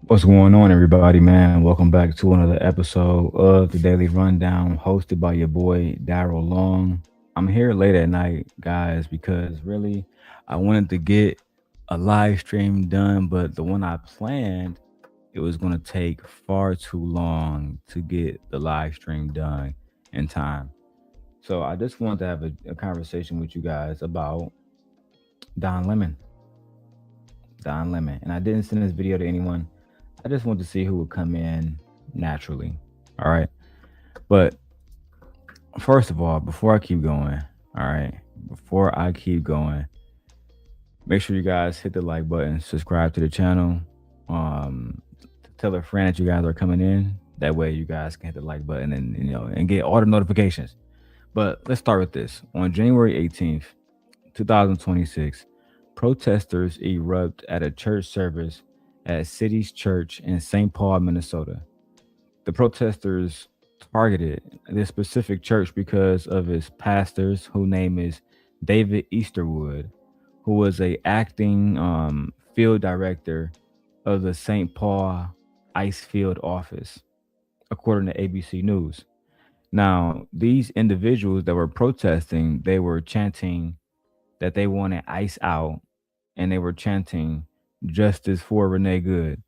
What's going on, everybody, man? Welcome back to another episode of the Daily Rundown, hosted by your boy, Darrel Long. I'm here late at night, guys, because really I wanted to get a live stream done, but the one I planned, it was going to take far too long to get the live stream done in time. So I just wanted to have a conversation with you guys about Don Lemon. Don Lemon. And I didn't send this video to anyone. I just wanted to see who would come in naturally. All right. But first of all, before I keep going, all right, before I keep going, make sure you guys hit the like button, subscribe to the channel, tell a friend that you guys are coming in. That way you guys can hit the like button and get all the notifications. But let's start with this. On January 18th, 2026, protesters erupt at a church service at City's Church in St. Paul, Minnesota. The protesters targeted this specific church because of its pastors, whose name is David Easterwood, who was a acting field director of the St. Paul Ice Field office, according to ABC News. Now, these individuals that were protesting, they were chanting that they wanted ICE out, and they were chanting justice for Renee Good.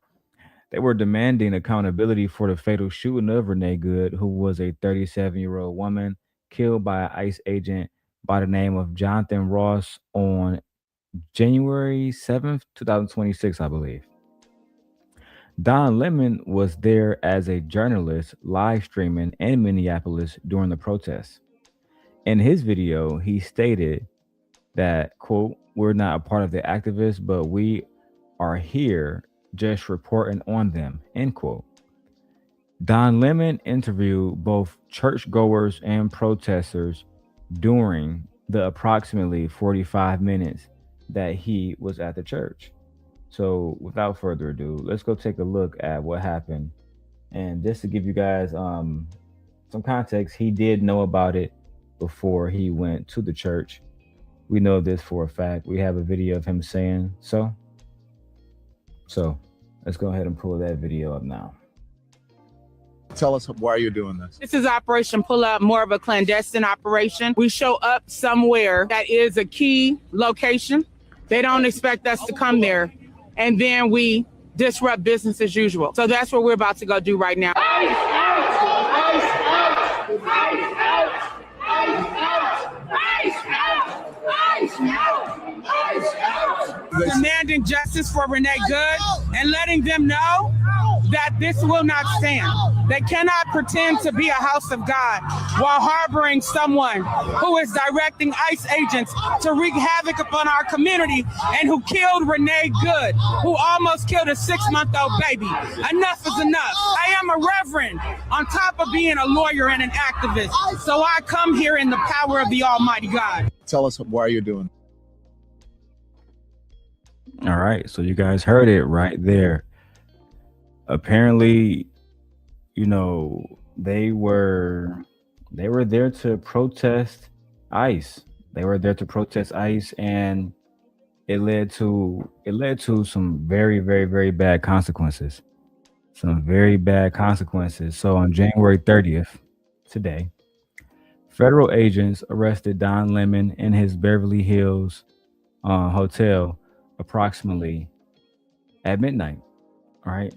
They were demanding accountability for the fatal shooting of Renee Good, who was a 37-year-old woman killed by an ICE agent by the name of Jonathan Ross on January 7th, 2026, I believe. Don Lemon was there as a journalist live streaming in Minneapolis during the protests. In his video, he stated that, quote, "We're not a part of the activists, but we are here just reporting on them," end quote. Don Lemon interviewed both churchgoers and protesters during the approximately 45 minutes that he was at the church. So without further ado, let's go take a look at what happened. And just to give you guys some context, he did know about it before he went to the church. We know this for a fact. We have a video of him saying so. So let's go ahead and pull that video up now. Tell us why you're doing this. This is Operation Pull Up, more of a clandestine operation. We show up somewhere that is a key location. They don't expect us to come there. And then we disrupt business as usual. So that's what we're about to go do right now. ICE out! ICE out! ICE out! ICE out! ICE out! ICE out! ICE out! Demanding justice for Renee Good and letting them know that this will not stand. They cannot pretend to be a house of God while harboring someone who is directing ICE agents to wreak havoc upon our community and who killed Renee Good, who almost killed a 6-month-old baby. Enough is enough. I am a reverend on top of being a lawyer and an activist. So I come here in the power of the Almighty God. Tell us why you're doing this. All right. So you guys heard it right there. Apparently, they were there to protest ICE. They were there to protest ICE, and it led to some very, very, very bad consequences. Some very bad consequences. So on January 30th, today, federal agents arrested Don Lemon in his Beverly Hills hotel approximately at midnight. All right.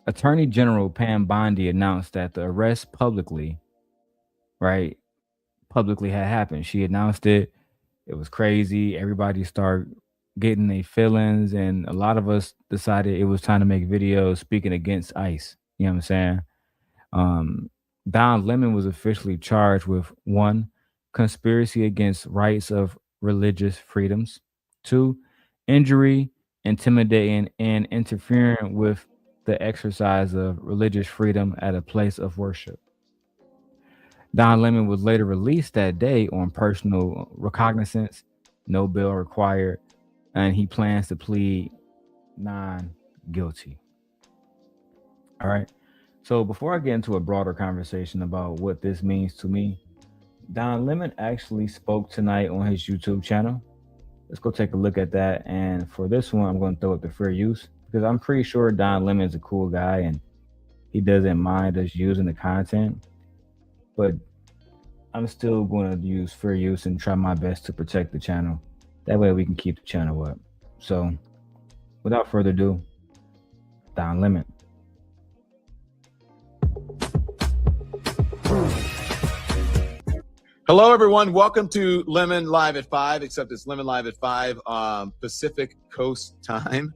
Attorney General Pam Bondi announced that the arrest publicly had happened. She announced it. It was crazy. Everybody started getting their feelings, and a lot of us decided it was time to make videos speaking against ICE. You know what I'm saying? Don Lemon was officially charged with 1, conspiracy against rights of religious freedoms, 2, injury, intimidating, and interfering with the exercise of religious freedom at a place of worship. Don Lemon was later released that day on personal recognizance, no bail required, and he plans to plead non-guilty. All right. So before I get into a broader conversation about what this means to me, Don Lemon actually spoke tonight on his YouTube channel. Let's go take a look at that. And for this one, I'm going to throw it to fair use because I'm pretty sure Don Lemon's a cool guy and he doesn't mind us using the content. But I'm still going to use fair use and try my best to protect the channel. That way we can keep the channel up. So, without further ado, Don Lemon. Hello, everyone. Welcome to Lemon Live at 5, except it's Lemon Live at 5 Pacific Coast time.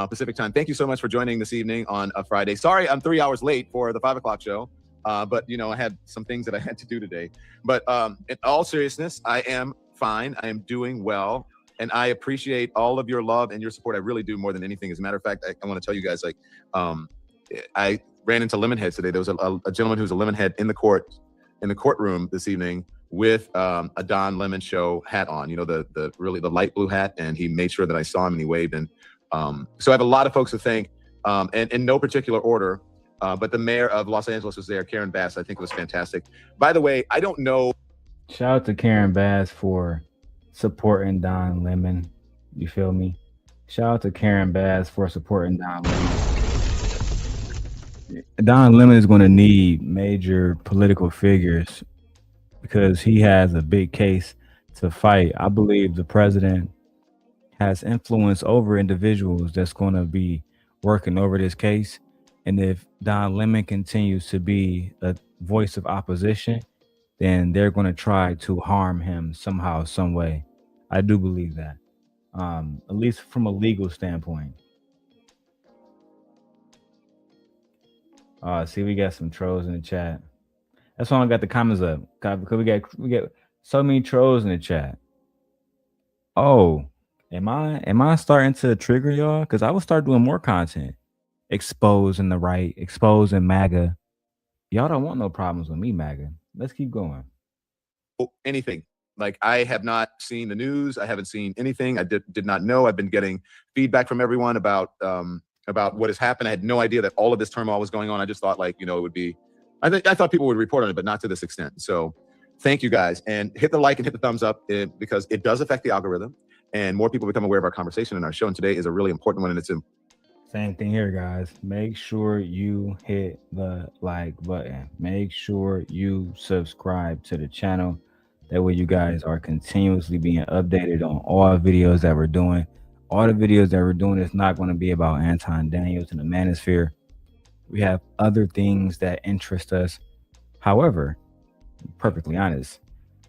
Pacific time. Thank you so much for joining this evening on a Friday. Sorry, I'm 3 hours late for the 5 o'clock show. But, you know, I had some things that I had to do today. But in all seriousness, I am fine. I am doing well. And I appreciate all of your love and your support. I really do, more than anything. As a matter of fact, I want to tell you guys, like, I ran into Lemonheads today. There was a gentleman who's a Lemonhead in the courtroom this evening with a Don Lemon Show hat on, you know, the really the light blue hat. And he made sure that I saw him and he waved. And so I have a lot of folks to thank, and in no particular order. But the mayor of Los Angeles was there, Karen Bass. I think it was fantastic. By the way, I don't know. Shout out to Karen Bass for supporting Don Lemon. You feel me? Shout out to Karen Bass for supporting Don Lemon. Don Lemon is going to need major political figures because he has a big case to fight. I believe the president has influence over individuals that's going to be working over this case. And if Don Lemon continues to be a voice of opposition, then they're going to try to harm him somehow, some way. I do believe that, at least from a legal standpoint. See, we got some trolls in the chat. That's why I got the comments up, because we got so many trolls in the chat. Oh, am I starting to trigger y'all? Because I will start doing more content, exposing the right, exposing MAGA. Y'all don't want no problems with me, MAGA. Let's keep going. Anything. Like, I have not seen the news. I haven't seen anything. I did not know. I've been getting feedback from everyone about what has happened. I had no idea that all of this turmoil was going on. I just thought, like, you know, it would be, I thought people would report on it, but not to this extent. So thank you guys, and hit the like and hit the thumbs up, because it does affect the algorithm and more people become aware of our conversation and our show. And today is a really important one. And it's same thing here, guys. Make sure you hit the like button. Make sure you subscribe to the channel. That way you guys are continuously being updated on all videos that we're doing. All the videos that we're doing is not going to be about Anton Daniels and the Manosphere. We have other things that interest us. However, perfectly honest,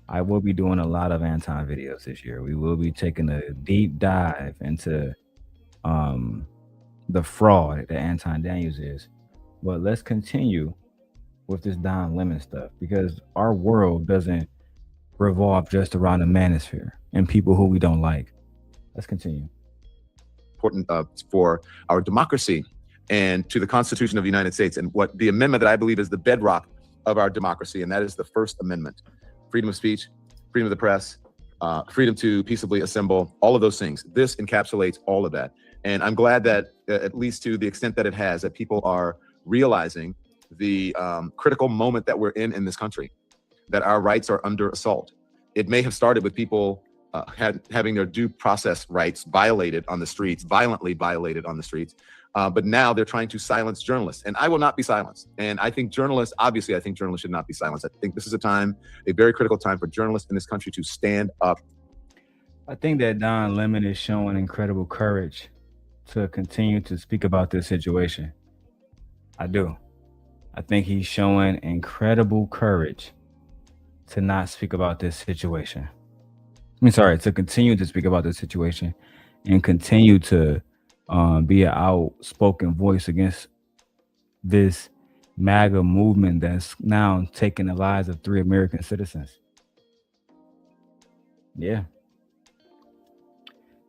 I will be doing a lot of Anton videos this year. We will be taking a deep dive into the fraud that Anton Daniels is. But let's continue with this Don Lemon stuff, because our world doesn't revolve just around the Manosphere and people who we don't like. Let's continue. Important for our democracy and to the Constitution of the United States, and what the amendment that I believe is the bedrock of our democracy, and that is the First Amendment. Freedom of speech, freedom of the press, freedom to peaceably assemble, all of those things. This encapsulates all of that. And I'm glad that, at least to the extent that it has, that people are realizing the critical moment that we're in this country, that our rights are under assault. It may have started with people having their due process rights violated on the streets, violently violated on the streets. But now they're trying to silence journalists, and I will not be silenced. And I think journalists, obviously, I think journalists should not be silenced. I think this is a very critical time for journalists in this country to stand up. I think that Don Lemon is showing incredible courage to continue to speak about this situation. I do. I think he's showing incredible courage to not speak about this situation. To continue to speak about this situation and continue to be an outspoken voice against this MAGA movement that's now taking the lives of 3 American citizens. Yeah.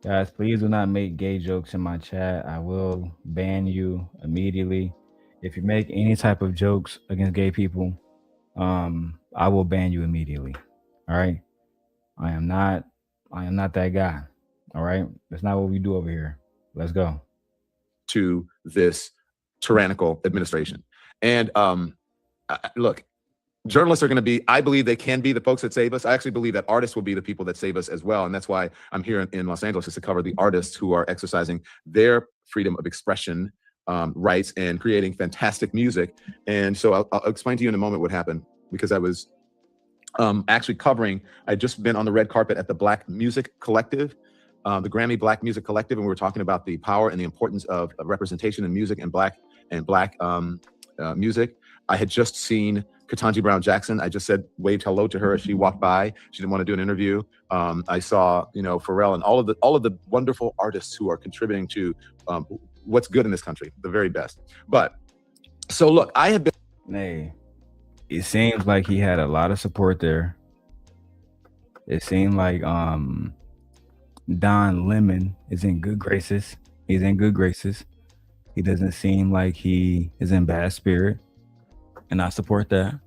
Guys, please do not make gay jokes in my chat. I will ban you immediately. If you make any type of jokes against gay people, I will ban you immediately. All right. I am not that guy. All right. That's not what we do over here. Let's go. To this tyrannical administration. And look, journalists are going to be, I believe they can be the folks that save us. I actually believe that artists will be the people that save us as well. And that's why I'm here in Los Angeles, is to cover the artists who are exercising their freedom of expression rights and creating fantastic music. And so I'll explain to you in a moment what happened, because I was actually covering, I'd just been on the red carpet at the Black Music Collective, the Grammy Black Music Collective, and we were talking about the power and the importance of representation in music and black music. I had just seen Ketanji Brown Jackson. I just waved hello to her as she walked by. She didn't want to do an interview. I saw, Pharrell and all of the wonderful artists who are contributing to what's good in this country, the very best. But so look, I have been. Hey, it seems like he had a lot of support there. It seemed like Don Lemon is in good graces. He's in good graces. He doesn't seem like he is in bad spirit. And I support that.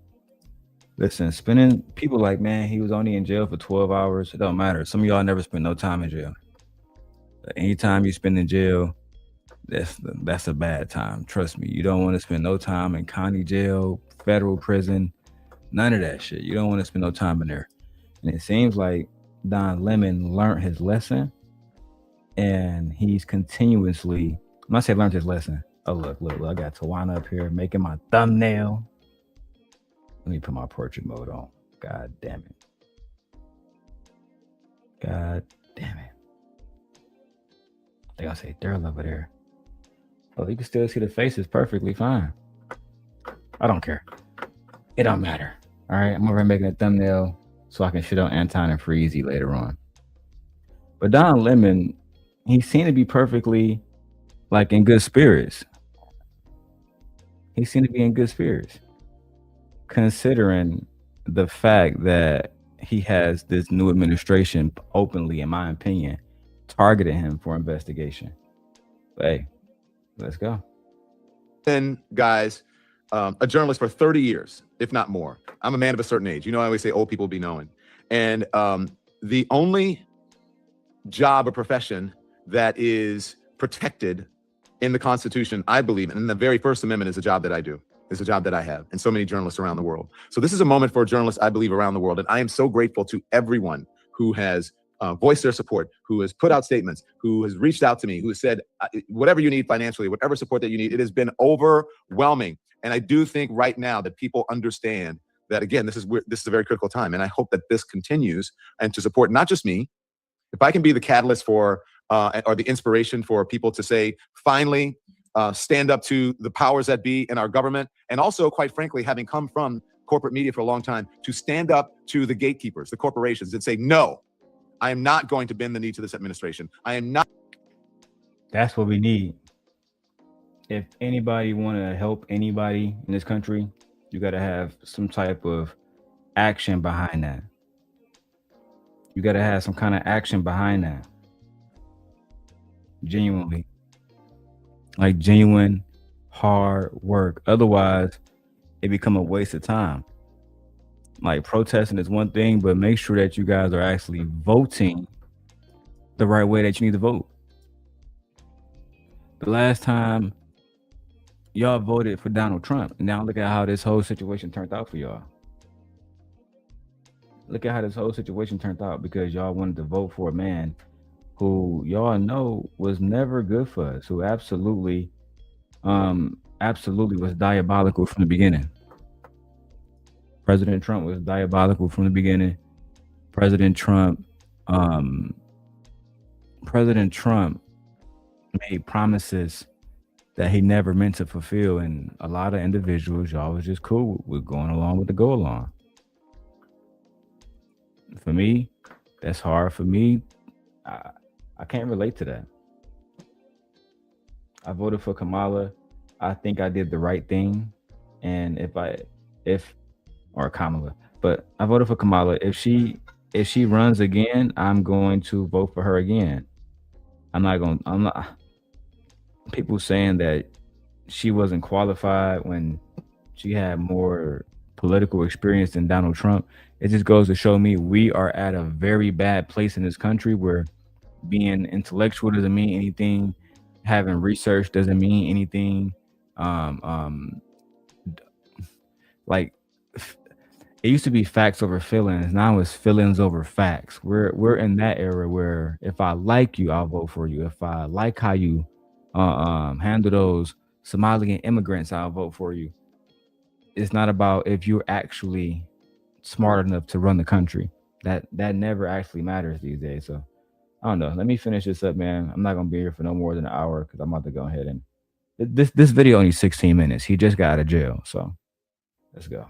Listen, spending people like, man, he was only in jail for 12 hours. It don't matter. Some of y'all never spend no time in jail. But anytime you spend in jail, that's a bad time. Trust me. You don't want to spend no time in county jail, federal prison, none of that shit. You don't want to spend no time in there. And it seems like Don Lemon learned his lesson, and he's continuously, when I say learned his lesson, oh, look, I got Tawana up here making my thumbnail. Let me put my portrait mode on. God damn it. I think I'll say Darrel over there. Oh, you can still see the faces perfectly fine. I don't care. It don't matter. All right, I'm over here making a thumbnail so I can shit on Anton and Freezy later on. But Don Lemon, he seemed to be perfectly in good spirits. He seemed to be in good spirits, considering the fact that he has this new administration openly, in my opinion, targeted him for investigation. But hey, let's go. And guys, a journalist for 30 years, if not more. I'm a man of a certain age. I always say old people be knowing. And the only job or profession that is protected in the Constitution, I believe, and in the very First Amendment, is a job that I do. It's a job that I have, and so many journalists around the world. So this is a moment for journalists, I believe, around the world. And I am so grateful to everyone who has voiced their support, who has put out statements, who has reached out to me, who has said, whatever you need financially, whatever support that you need. It has been overwhelming. And I do think right now that people understand that, again, this is a very critical time. And I hope that this continues, and to support not just me. If I can be the catalyst for or the inspiration for people to say, finally, stand up to the powers that be in our government. And also, quite frankly, having come from corporate media for a long time, to stand up to the gatekeepers, the corporations, and say, no, I am not going to bend the knee to this administration. I am not. That's what we need. If anybody want to help anybody in this country, you got to have some type of action behind that. You got to have some kind of action behind that. Genuinely. Like genuine hard work. Otherwise, it become a waste of time. Like protesting is one thing, but make sure that you guys are actually voting the right way that you need to vote. The last time y'all voted for Donald Trump, and now look at how this whole situation turned out for y'all. Look at how this whole situation turned out because y'all wanted to vote for a man who y'all know was never good for us, who absolutely was diabolical from the beginning. President Trump was diabolical from the beginning. President Trump made promises that he never meant to fulfill, and a lot of individuals, y'all was just cool with going along with the go along. For me, that's hard. For me, I can't relate to that. I voted for Kamala. I think I did the right thing. And or Kamala, but I voted for Kamala. If she runs again, I'm going to vote for her again. I'm not people saying that she wasn't qualified when she had more political experience than Donald Trump. It just goes to show me we are at a very bad place in this country where being intellectual doesn't mean anything. Having research doesn't mean anything. Like it used to be facts over feelings. Now it's feelings over facts. We're in that era where if I like you, I'll vote for you. If I like how you handle those Somalian immigrants, I'll vote for you. It's not about if you're actually smart enough to run the country. That never actually matters these days. So I don't know. Let me finish this up, man. I'm not gonna be here for no more than an hour because I'm about to go ahead and this video only 16 minutes. He just got out of jail, so let's go.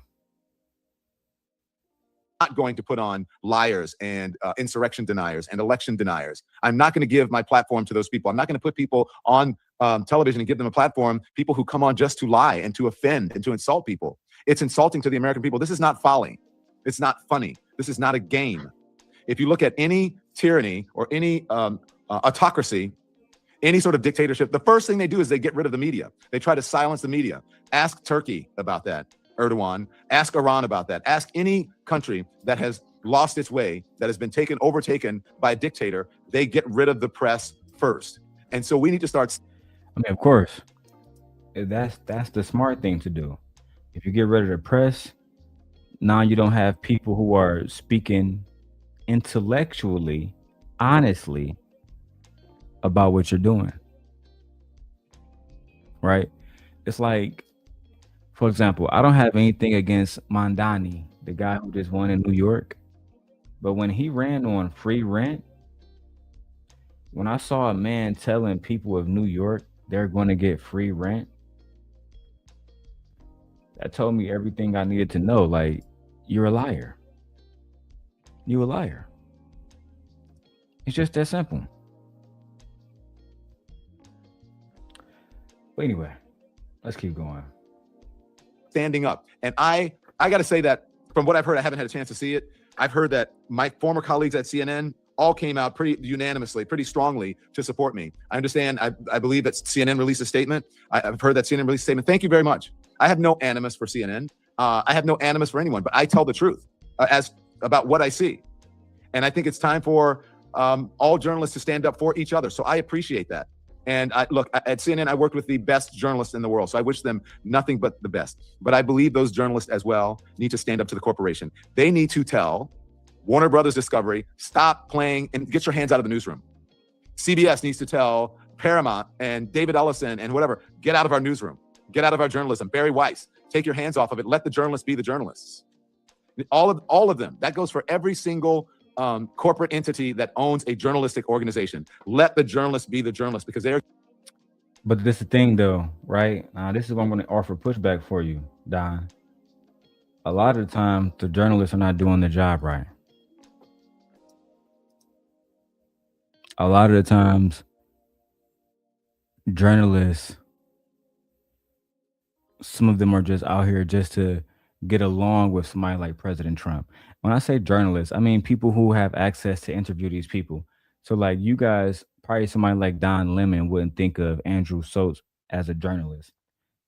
Not going to put on liars and insurrection deniers and election deniers. I'm not going to give my platform to those people. I'm not going to put people on television and give them a platform, people who come on just to lie and to offend and to insult people. It's insulting to the American people. This is not folly. It's not funny. This is not a game. If you look at any tyranny or any autocracy, any sort of dictatorship, the first thing they do is they get rid of the media. They try to silence the media. Ask Turkey about that. Erdogan, ask Iran about that. Ask any country that has lost its way, that has been overtaken by a dictator. They get rid of the press first. And so we need to start. I mean, of course, that's the smart thing to do. If you get rid of the press, now you don't have people who are speaking intellectually, honestly about what you're doing. Right? It's like, for example, I don't have anything against Mondani, the guy who just won in New York. But when he ran on free rent, when I saw a man telling people of New York they're going to get free rent, that told me everything I needed to know. Like, you're a liar. You're a liar. It's just that simple. But anyway, let's keep going. Standing up. And I got to say that from what I've heard, I haven't had a chance to see it. I've heard that my former colleagues at CNN all came out pretty unanimously, pretty strongly to support me. I understand. I believe that CNN released a statement. I've heard that CNN released a statement. Thank you very much. I have no animus for CNN. I have no animus for anyone, but I tell the truth as about what I see. And I think it's time for all journalists to stand up for each other. So I appreciate that. And look, at CNN, I worked with the best journalists in the world. So I wish them nothing but the best. But I believe those journalists as well need to stand up to the corporation. They need to tell Warner Brothers Discovery, stop playing and get your hands out of the newsroom. CBS needs to tell Paramount and David Ellison and whatever, get out of our newsroom. Get out of our journalism. Barry Weiss, take your hands off of it. Let the journalists be the journalists. All of them. That goes for every single corporate entity that owns a journalistic organization. Let the journalists be the journalists because they're. But this is the thing, though, right? This is what I'm going to offer pushback for you, Don. A lot of the time, the journalists are not doing their job right. A lot of the times, journalists, some of them are just out here just to get along with somebody like President Trump. When I say journalists, I mean people who have access to interview these people. So like you guys, probably somebody like Don Lemon wouldn't think of Andrew Schultz as a journalist.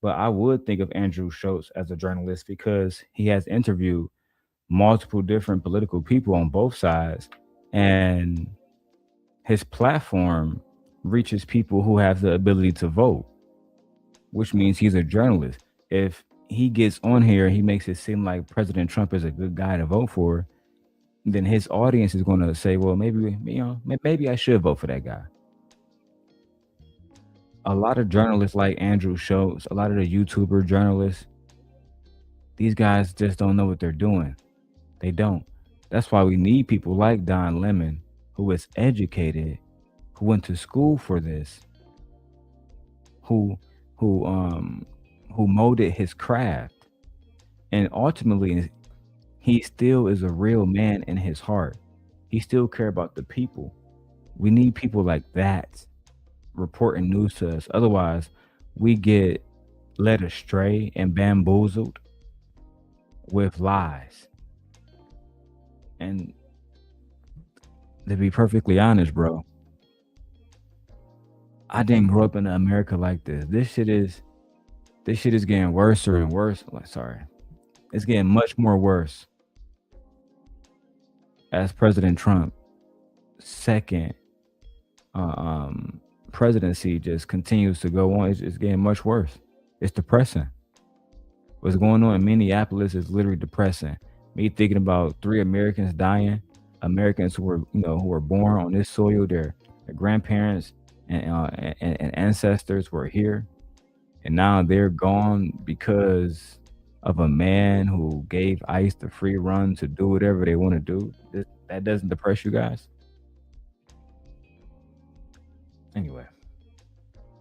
But I would think of Andrew Schultz as a journalist because he has interviewed multiple different political people on both sides. And his platform reaches people who have the ability to vote, which means he's a journalist. If he gets on here, he makes it seem like President Trump is a good guy to vote for, then his audience is going to say, well, maybe I should vote for that guy. A lot of journalists like Andrew Schultz, a lot of the YouTuber journalists, these guys just don't know what they're doing. They don't. That's why we need people like Don Lemon, who is educated, who went to school for this, who molded his craft, and ultimately he still is a real man in his heart. He still cares about the people. We need people like that reporting news to us. Otherwise, we get led astray and bamboozled with lies. And to be perfectly honest, bro, I didn't grow up in America like this. This shit is getting worse and worse. It's getting much more worse as President Trump second presidency just continues to go on. It's getting much worse. It's depressing. What's going on in Minneapolis is literally depressing. Me thinking about 3 Americans dying, Americans who were born on this soil, their grandparents and ancestors were here, and now they're gone because of a man who gave ICE the free run to do whatever they want to do. That doesn't depress you guys? Anyway.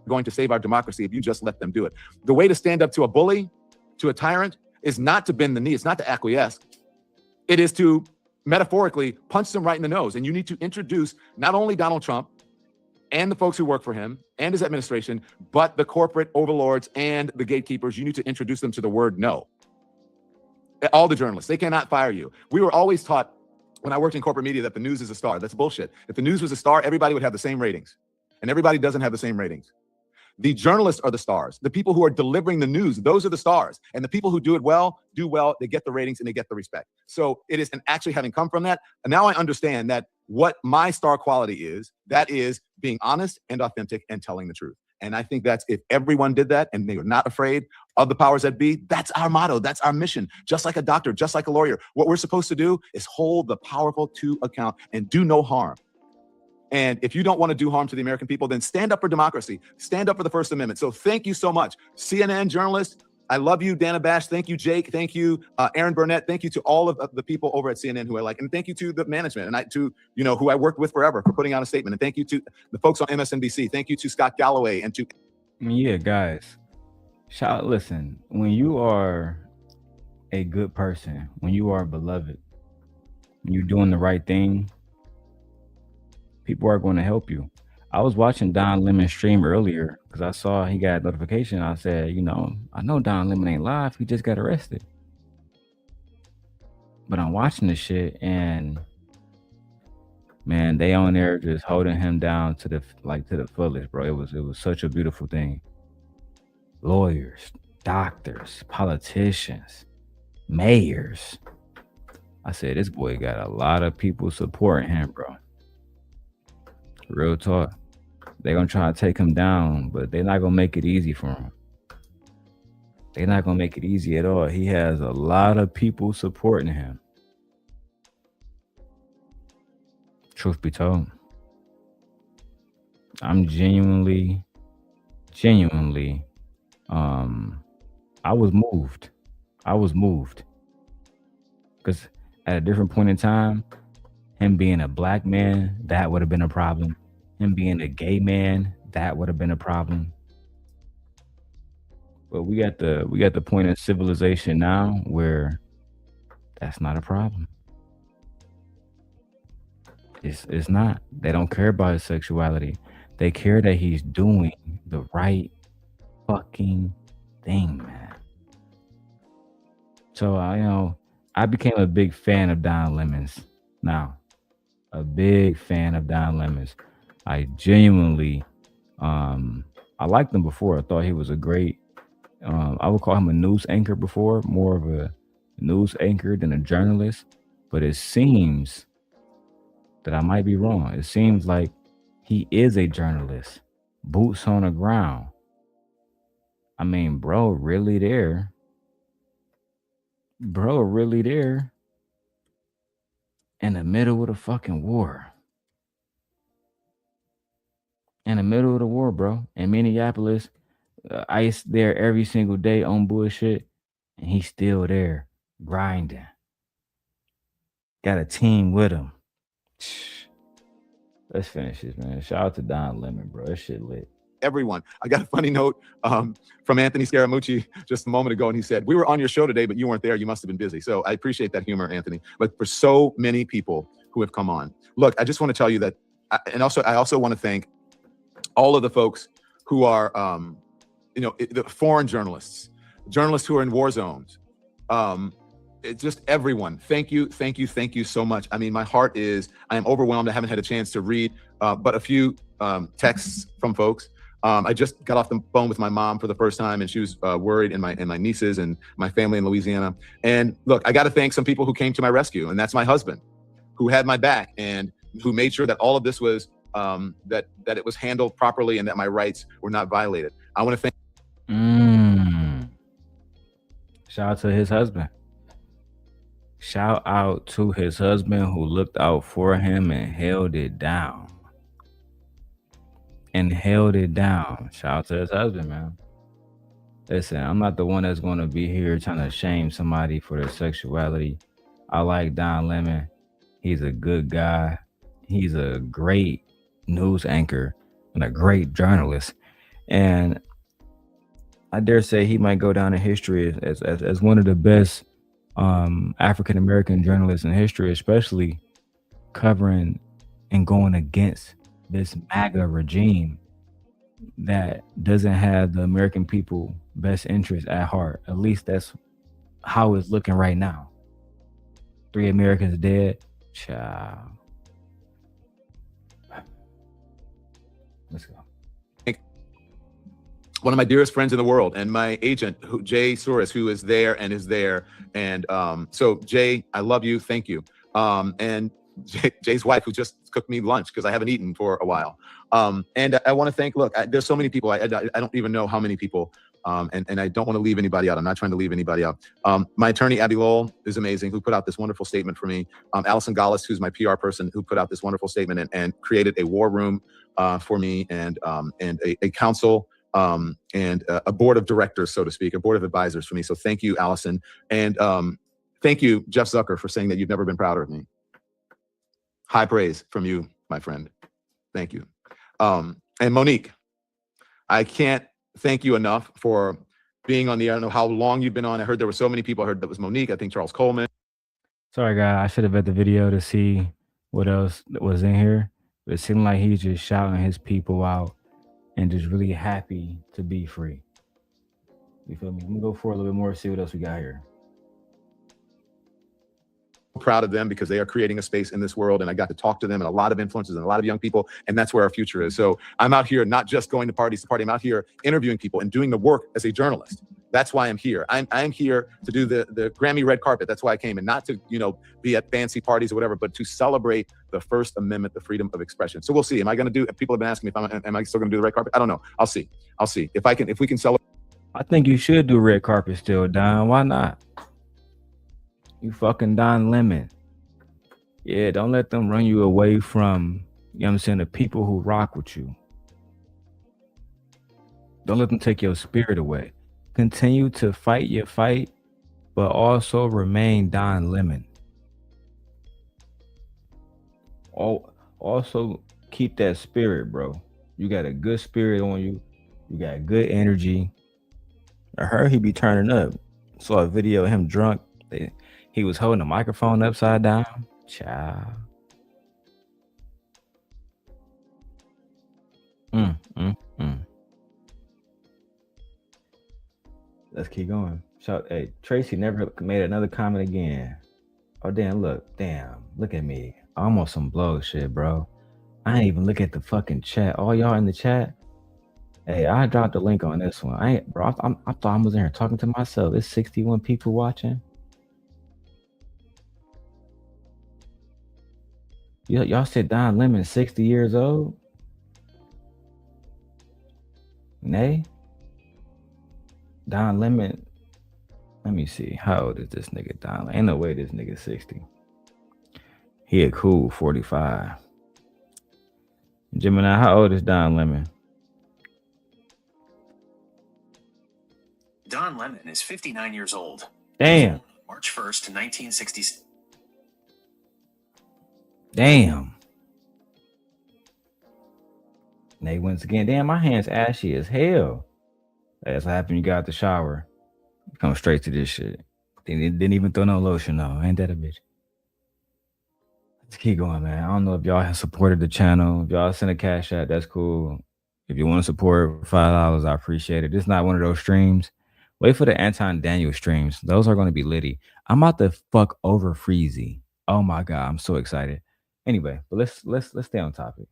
Going to save our democracy if you just let them do it. The way to stand up to a bully, to a tyrant, is not to bend the knee. It's not to acquiesce. It is to metaphorically punch them right in the nose. And you need to introduce not only Donald Trump and the folks who work for him and his administration, but the corporate overlords and the gatekeepers. You need to introduce them to the word no. All the journalists, they cannot fire you. We were always taught when I worked in corporate media that the news is a star. That's bullshit. If the news was a star, everybody would have the same ratings. And everybody doesn't have the same ratings. The journalists are the stars. The people who are delivering the news, those are the stars. And the people who do well, they get the ratings and they get the respect. So it is, and actually having come from that, and now I understand that what my star quality is, that is being honest and authentic and telling the truth. And I think that's, if everyone did that and they were not afraid of the powers that be, that's our motto, that's our mission. Just like a doctor, just like a lawyer, what we're supposed to do is hold the powerful to account and do no harm. And if you don't want to do harm to the American people, then stand up for democracy. Stand up for the First Amendment. So thank you so much. CNN journalists, I love you. Dana Bash, thank you. Jake, thank you. Aaron Burnett, thank you to all of the people over at CNN who I like. And thank you to the management and who I worked with forever for putting out a statement. And thank you to the folks on MSNBC. Thank you to Scott Galloway and to... Yeah, guys. Listen, when you are a good person, when you are beloved, when you're doing the right thing, people are going to help you. I was watching Don Lemon stream earlier because I saw he got a notification. I said, I know Don Lemon ain't live. He just got arrested. But I'm watching this shit and man, they on there just holding him down to the fullest, bro. It was such a beautiful thing. Lawyers, doctors, politicians, mayors. I said, this boy got a lot of people supporting him, bro. Real talk. They're going to try to take him down, but they're not going to make it easy for him. They're not going to make it easy at all. He has a lot of people supporting him. Truth be told, I'm genuinely, I was moved. Because at a different point in time, him being a black man, that would have been a problem. Him being a gay man, that would have been a problem. But we got the point in civilization now where that's not a problem. It's not. They don't care about his sexuality. They care that he's doing the right fucking thing, man. So I became a big fan of Don Lemons now. A big fan of Don Lemons. I genuinely, I liked him before. I thought he was a great, I would call him a news anchor before, more of a news anchor than a journalist. But it seems that I might be wrong. It seems like he is a journalist, boots on the ground. I mean, bro, really there in the middle of the fucking war. In the middle of the war, bro. In Minneapolis, ICE there every single day on bullshit, and he's still there grinding. Got a team with him. Let's finish this, man. Shout out to Don Lemon, bro. That shit lit. Everyone. I got a funny note from Anthony Scaramucci just a moment ago, and he said, "We were on your show today, but you weren't there. You must have been busy." So I appreciate that humor, Anthony. But for so many people who have come on, look, I just want to tell you that, I also want to thank all of the folks who are, the foreign journalists who are in war zones. It's just everyone. Thank you so much. I mean, my heart I am overwhelmed. I haven't had a chance to read but a few texts from folks. I just got off the phone with my mom for the first time, and she was worried, and my nieces and my family in Louisiana. And look, I got to thank some people who came to my rescue, and that's my husband, who had my back and who made sure that all of this was that it was handled properly and that my rights were not violated. I want to thank. Shout out to his husband. Shout out to his husband who looked out for him and held it down. and held it down. Shout out to his husband, man. Listen, I'm not the one that's going to be here trying to shame somebody for their sexuality. I like Don Lemon. He's a good guy. He's a great news anchor and a great journalist. And I dare say he might go down in history as one of the best African American journalists in history, especially covering and going against this MAGA regime that doesn't have the American people best interest at heart. At least that's how it's looking right now. 3 Americans dead. Child. Let's go. One of my dearest friends in the world, and my agent, Jay Souris, who is there. And so Jay, I love you. Thank you. And Jay's wife, who just cooked me lunch because I haven't eaten for a while. And I want to thank, look, there's so many people. I don't even know how many people. And I don't want to leave anybody out. I'm not trying to leave anybody out. My attorney, Abby Lowell, is amazing, who put out this wonderful statement for me. Allison Gallus, who's my PR person, who put out this wonderful statement and created a war room for me, and a council, and a board of directors, so to speak, a board of advisors for me. So thank you, Allison. And thank you, Jeff Zucker, for saying that you've never been prouder of me. High praise from you, my friend. Thank you. And Monique, I can't thank you enough for being on the, I don't know how long you've been on. I heard there were so many people. I heard that was Monique. I think Charles Coleman. Sorry, guys. I should have read the video to see what else was in here. But it seemed like he's just shouting his people out and just really happy to be free. You feel me? I'm gonna go for a little bit more, see what else we got here. Proud of them because they are creating a space in this world, and I got to talk to them and a lot of influencers and a lot of young people, and that's where our future is. So I'm out here not just going to parties to party. I'm out here interviewing people and doing the work as a journalist. That's why I'm here. I'm here to do the Grammy red carpet. That's why I came, and not to be at fancy parties or whatever, but to celebrate the First Amendment, the freedom of expression. So we'll see. Am I going to do? People have been asking me if am I still going to do the red carpet? I don't know. I'll see. If we can celebrate. I think you should do red carpet still, Don. Why not? You fucking Don Lemon. Yeah, don't let them run you away from, you know what I'm saying, the people who rock with you. Don't let them take your spirit away. Continue to fight your fight, but also remain Don Lemon. Also keep that spirit, bro. You got a good spirit on you. You got good energy. I heard he be turning up. Saw a video of him drunk. He was holding the microphone upside down. Child. Let's keep going. Hey, Tracy never made another comment again. Oh, damn, look at me. I'm on some blow shit, bro. I ain't even look at the fucking chat. All y'all in the chat. Hey, I dropped the link on this one. I thought I was in here talking to myself. It's 61 people watching. Y'all said Don Lemon is 60 years old? Nay? Don Lemon, let me see. How old is this nigga Don Lemon? Ain't no way this nigga 60. He a cool 45. Gemini, how old is Don Lemon? Don Lemon is 59 years old. Damn. March 1st, 1966. Damn. Nay, once again, damn, my hand's ashy as hell. That's what happened. You got out the shower. Come straight to this shit. Didn't even throw no lotion on. Ain't that a bitch? Let's keep going, man. I don't know if y'all have supported the channel. If y'all send a cash out, that's cool. If you want to support $5, I appreciate it. This is not one of those streams. Wait for the Anton Daniel streams. Those are going to be litty. I'm about to fuck over Freezy. Oh my God, I'm so excited. Anyway, but let's stay on topic.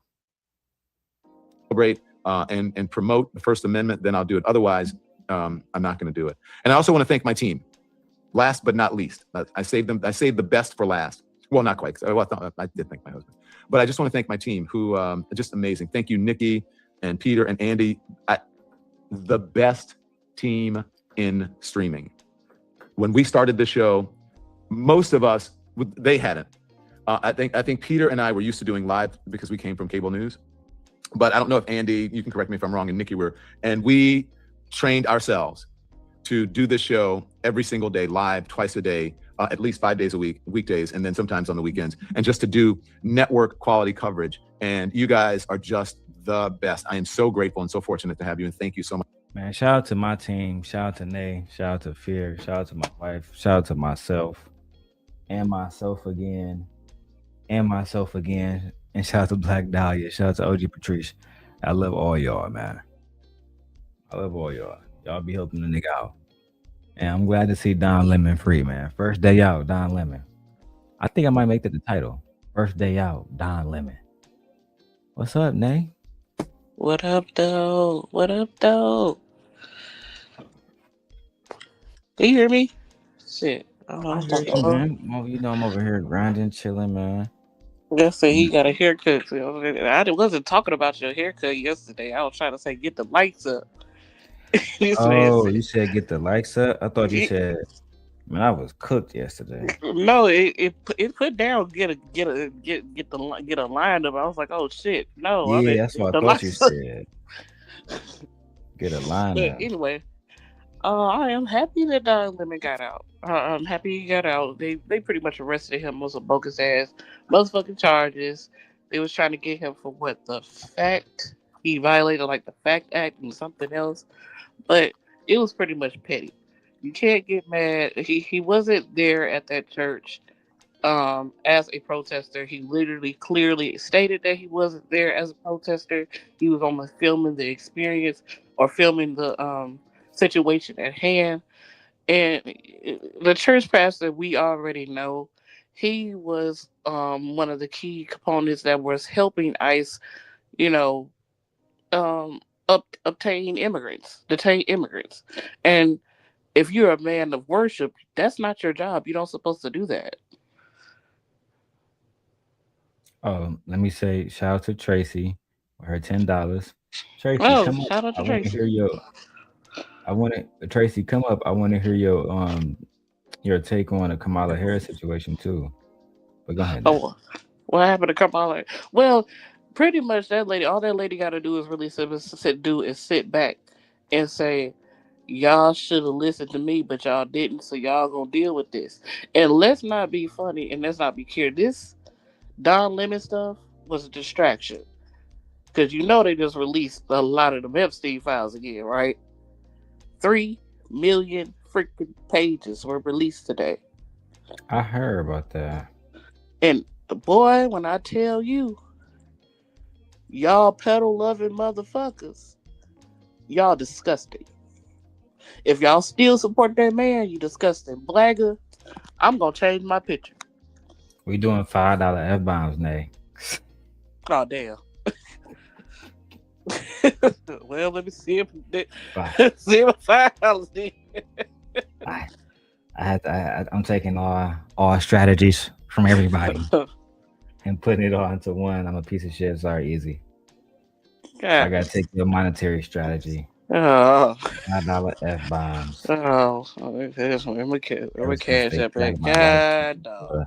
Celebrate and promote the First Amendment, then I'll do it. Otherwise, I'm not going to do it. And I also want to thank my team. Last but not least, I saved the best for last. Well, not quite. I did thank my husband, but I just want to thank my team, who are just amazing. Thank you, Nikki and Peter and Andy. The best team in streaming. When we started the show, most of us, they hadn't. I think Peter and I were used to doing live because we came from cable news. but I don't know if Andy, you can correct me if I'm wrong, and Nikki and we trained ourselves to do this show every single day, live, twice a day, at least 5 days a week, weekdays, and then sometimes on the weekends, and just to do network quality coverage. And you guys are just the best. I am so grateful and so fortunate to have you, and thank you so much. Man, shout out to my team. Shout out to Nay. Shout out to Fear. Shout out to my wife. Shout out to myself. And myself again. And myself again. And shout out to Black Dahlia. Shout out to OG Patrice. I love all y'all, man. I love all y'all. Y'all be helping the nigga out. And I'm glad to see Don Lemon free, man. First day out, Don Lemon. I think I might make that the title. First day out, Don Lemon. What's up, Nay? What up, though? What up, though? Can you hear me? Shit. I don't know. I'm talking low. Man. Well, you know I'm over here grinding, chilling, man. Just say he got a haircut. I wasn't talking about your haircut yesterday. I was trying to say get the lights up. Oh, you said get the likes up? I thought you said, man, I was cooked yesterday. No, it put down get a line up. I was like, oh shit, no. Yeah, that's what I thought you said. Get a line But up. anyway, I am happy that Don Lemon got out. I'm happy he got out. They pretty much arrested him on some bogus ass motherfucking charges. They was trying to get him for what, the fact he violated like the Fact Act and something else, but it was pretty much petty. You can't get mad. He wasn't there at that church as a protester. He literally clearly stated that he wasn't there as a protester. He was only filming the experience or filming the situation at hand. And the church pastor, we already know, he was one of the key components that was helping ICE, you know, detain immigrants. And if you're a man of worship, that's not your job. You're not supposed to do that. Oh, let me say shout out to Tracy with her $10. Tracy, Oh, come up. shout out to I want to Tracy. hear Tracy, come up. I want to hear your take on the Kamala Harris situation too. But go ahead. Oh, what happened to Kamala? Well, pretty much that lady. All that lady got to do is really sit back and say, y'all should have listened to me, but y'all didn't. So y'all gonna deal with this. And let's not be funny and let's not be cute. This Don Lemon stuff was a distraction because you know they just released a lot of the Epstein files again, right? 3 million freaking pages were released today. I heard about that. And boy, when I tell you, y'all pedal loving motherfuckers, y'all disgusting. If y'all still support that man, you disgusting blagger. I'm gonna change my picture. We doing $5 F-bombs, Nay. Oh damn. Well, let me see if see if $5 I'm taking all strategies from everybody and putting it all into one. I'm a piece of shit. Sorry, easy. I gotta take your monetary strategy. Oh, $5 F-bombs. I'm a cash up it. God, dog.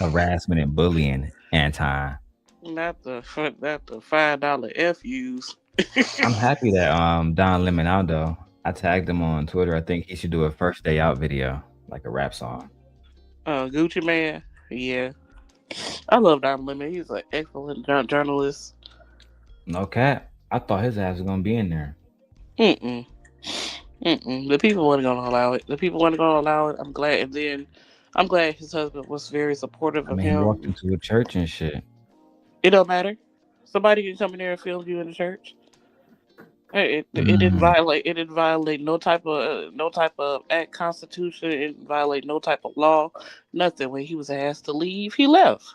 Harassment and bullying, anti. Not the $5 FUs. I'm happy that Don Lemon out though. I tagged him on Twitter. I think he should do a first day out video, like a rap song. Gucci Man, yeah. I love Don Lemon. He's an excellent journalist. No cap. I thought his ass was gonna be in there. The people weren't gonna allow it. I'm glad, and then I'm glad his husband was very supportive of him. He walked into a church and shit. It don't matter. Somebody can come in there and film you in the church. It didn't violate. It didn't violate no type of act constitution. It didn't violate no type of law. Nothing. When he was asked to leave, he left.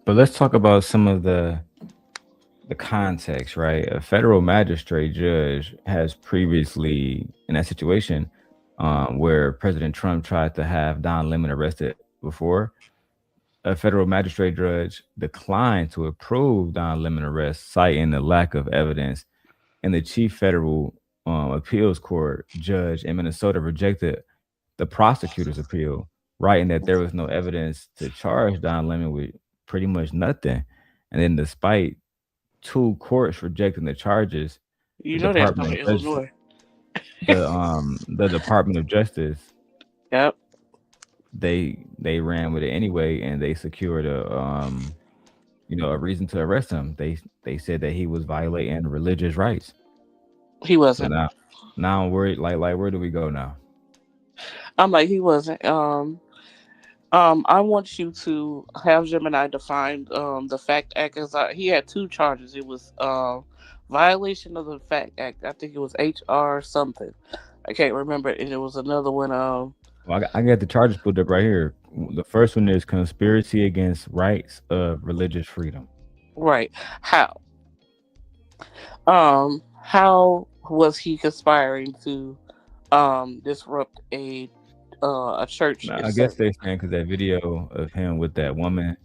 But let's talk about some of the context, right? A federal magistrate judge has previously, in that situation, where President Trump tried to have Don Lemon arrested before, a federal magistrate judge declined to approve Don Lemon arrest, citing the lack of evidence. And the chief federal appeals court judge in Minnesota rejected the prosecutor's appeal, writing that there was no evidence to charge Don Lemon with pretty much nothing. And then despite two courts rejecting the charges. You The know that's Department coming of to Justice, Illinois. the Department of Justice, Yep. they ran with it anyway, and they secured a reason to arrest him. They said that he was violating religious rights. He So wasn't. now I'm worried. Like where do we go now? I'm like, he wasn't. I want you to have Gemini define the Fact Act as he had two charges. It was violation of the Fact Act. I think it was HR something. I can't remember. And it was another one. Well, I got the charges pulled up right here. The first one is conspiracy against rights of religious freedom. Right. How was he conspiring to disrupt a church Now, I guess service? they're saying because that video of him with that woman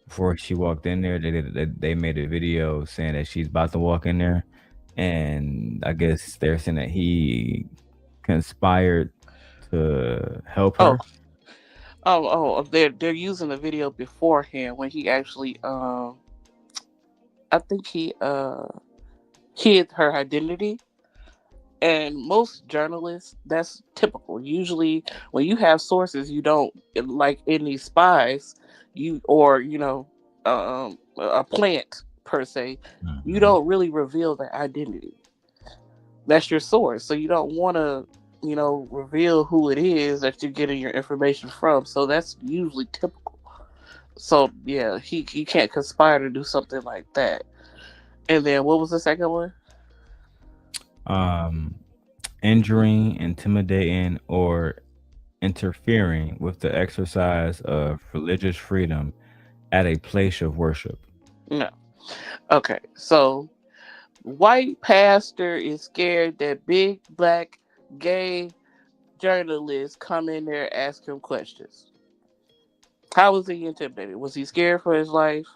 before she walked in there, they made a video saying that she's about to walk in there, and I guess they're saying that he conspired to help Oh, her. they're using the video beforehand when he actually I think he hid her identity. And most journalists, that's typical. Usually, when you have sources, you don't like any spies, a plant per se. You Mhm. don't really reveal their identity. That's your source, so you don't want to, reveal who it is that you're getting your information from. So that's usually typical. So yeah, he can't conspire to do something like that. And then what was the second one? Um, Injuring, intimidating, or interfering with the exercise of religious freedom at a place of worship. No. Okay, so white pastor is scared that big black gay journalists come in there ask him questions. How was he intimidated? Was he scared for his life?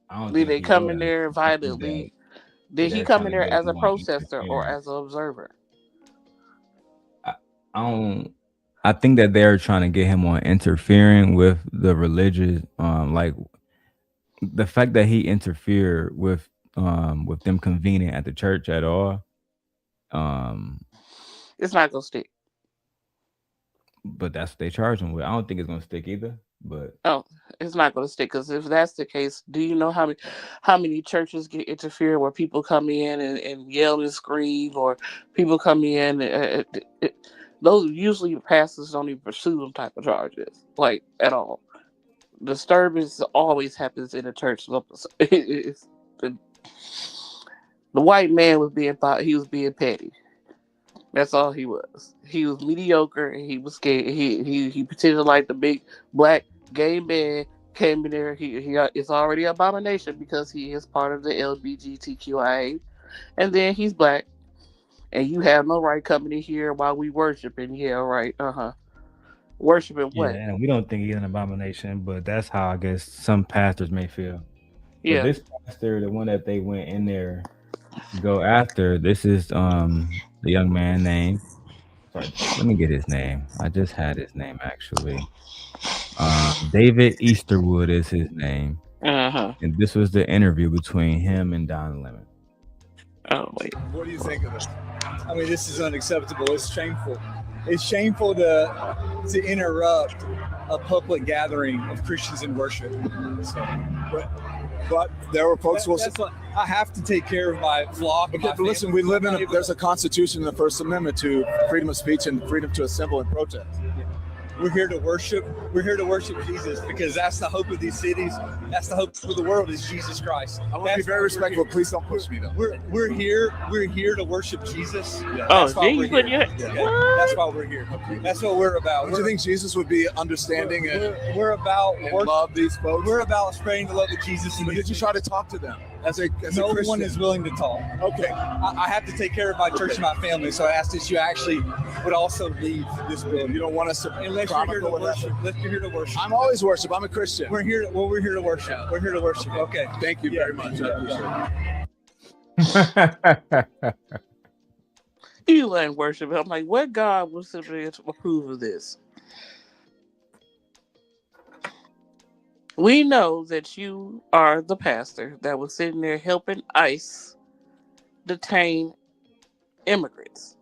I don't Did think they he come in was. there I think that violently? Did he they're come trying in to there get as a him on protester or interference. as an observer? I, I don't. I think that they're trying to get him on interfering with the religious, like the fact that he interfered with them convening at the church at all. Um, It's not gonna stick. but that's what they charge him with. I don't think it's gonna stick either. But Oh, it's not gonna stick because if that's the case, do you know how many churches get interfered where people come in and yell and scream, or people come in? Those usually pastors don't even pursue them type of charges like at all. Disturbance always happens in a church. It's, the, the white man was being thought he was being petty. That's all he was. He was mediocre and he was scared. He pretended like the big black gay man came in there. He it's already an abomination because he is part of the LGBTQIA, and then he's black, and you have no right coming in here while we worshiping. Yeah, right. Worshiping yeah, what? and we don't think he's an abomination, but that's how I guess some pastors may feel. But Yeah. this pastor, the one that they went in there to go after, this is the young man named. Sorry, let me get his name. I just had his name actually. David Easterwood is his name, Uh-huh. and this was the interview between him and Don Lemon. Oh wait. What do you think of it? I mean, this is unacceptable. It's shameful. It's shameful to interrupt a public gathering of Christians in worship. So, But there were folks who will. that's what, I have to take care of my flock. Okay, but listen, we live in there's a constitution in the First Amendment to freedom of speech and freedom to assemble and protest. We're here to worship. We're here to worship Jesus because that's the hope of these cities. That's the hope of the world is Jesus Christ. I want to be very respectful. Please don't push me though. We're here. We're here to worship Jesus. Yeah. Oh, That's why did we're you put here. your Yeah, what? that's why we're here. That's what we're about. Don't you think Jesus would be understanding We're about and worship. love these folks? We're about spreading the love of Jesus. But did you try to talk to them as a No Christian? one is willing to talk. Okay. I have to take care of my church and my family, so I asked that you actually would also leave this building. You don't want us to Unless you're here to chronicle what worship. happened? Unless you're here to worship. I'm always worship. I'm a Christian. We're here. We're here to worship. We're here to worship. Okay. Thank you very much. I appreciate it. You let worship. I'm like, what God would simply approve of this? We know that you are the pastor that was sitting there helping ICE detain immigrants.